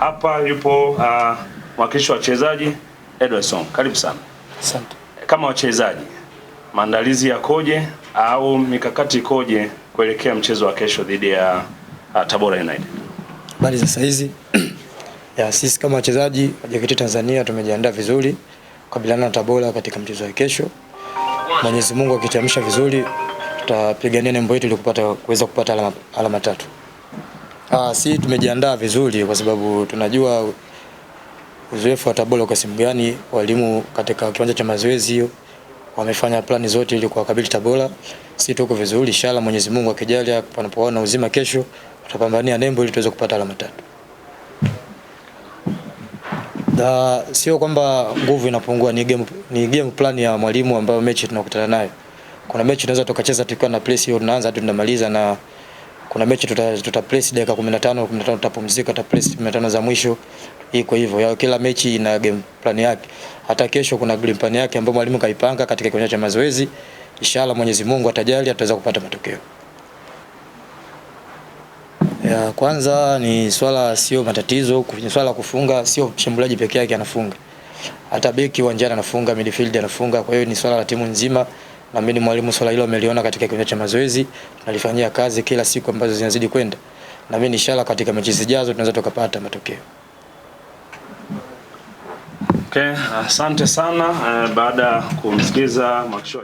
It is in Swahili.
hapa yupo mwakilishi wa wachezaji Edward Song. Karibu sana. Asante. Kama wachezaji, maandalizi yakoje au mikakati ikoje kuelekea mchezo wa kesho dhidi ya Tabora United? Habari za saa hizi. Sisi kama wachezaji wa JKT Tanzania tumejiandaa vizuri kukabiliana na Tabora katika mchezo wa kesho. Mwenyezi Mungu akitamsha vizuri, tutapigania nembo yetu ili kuweza kupata alama 3. Sisi tumejiandaa vizuri kwa sababu tunajua uzoefu wa Tabora kwa simu gani. Walimu katika kiwanja cha mazoezi hiyo wamefanya plani zote ili kuwakabili Tabora. Sisi tuko vizuri, inshallah Mwenyezi Mungu akijalia, panapoona uzima kesho tutapambania nembo ili tuweze kupata alama 3. Sio kwamba nguvu inapungua, ni game plan ya mwalimu ambayo mechi tunakutana nayo. Kuna mechi tunaweza tukacheza tukiwa na press hiyo tunaanza hadi tunamaliza, na kuna mechi tuta press dakika 15 tutapumzika, tuta press 15 za mwisho. Iko hivyo. Kila mechi ina game plan yake. Hata kesho kuna game plan yake ambayo mwalimu kaipanga katika kiwanja cha mazoezi. Inshallah Mwenyezi Mungu atajali, tutaweza kupata matokeo. Kwanza ni swala sio matatizo, kwenye swala kufunga sio mshambuliaji pekee yake anafunga. Hata beki uwanjani anafunga, midfield anafunga. Kwa hiyo ni swala la timu nzima, na mimi mwalimu swala hilo ameliona katika kiwanja cha mazoezi, tunalifanyia kazi kila siku ambazo zinazidi kwenda. Na mimi inshallah katika mechi zijazo tunaweza tukapata matokeo. Okay, asante sana. Baada ya kumsikiza mwakilishi